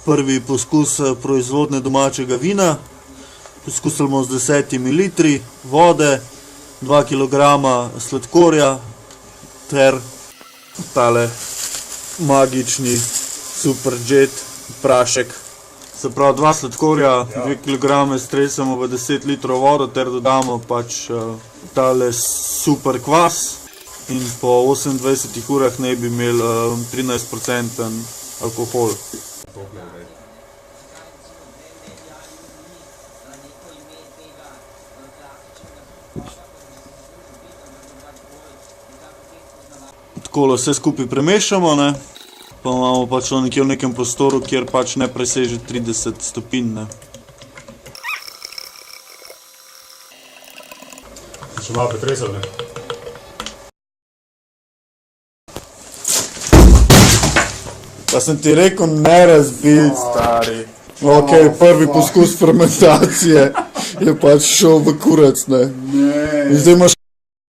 prvi poskus proizvodnje domačega vina. Poskusili bomo z 10 litri vode, 2 kg sladkorja ter tale magični Superjet prašek. Se pravi, 2 sladkorja, 2 kg stresemo v 10 litrov vodo ter dodamo pač tale super kvas in po 28 urah naj bi imeli 13% alkohol. Takole vse skupaj premešamo, ne? Pa imamo pač nekje v nekem prostoru, kjer pač ne preseže 30 stopinj, ne? Še malo pretresal, ne? Pa sem ti rekel, ne razbiti, stari. Ok, prvi poskus fermentacije je pač šel v kurac, ne? In zdaj imaš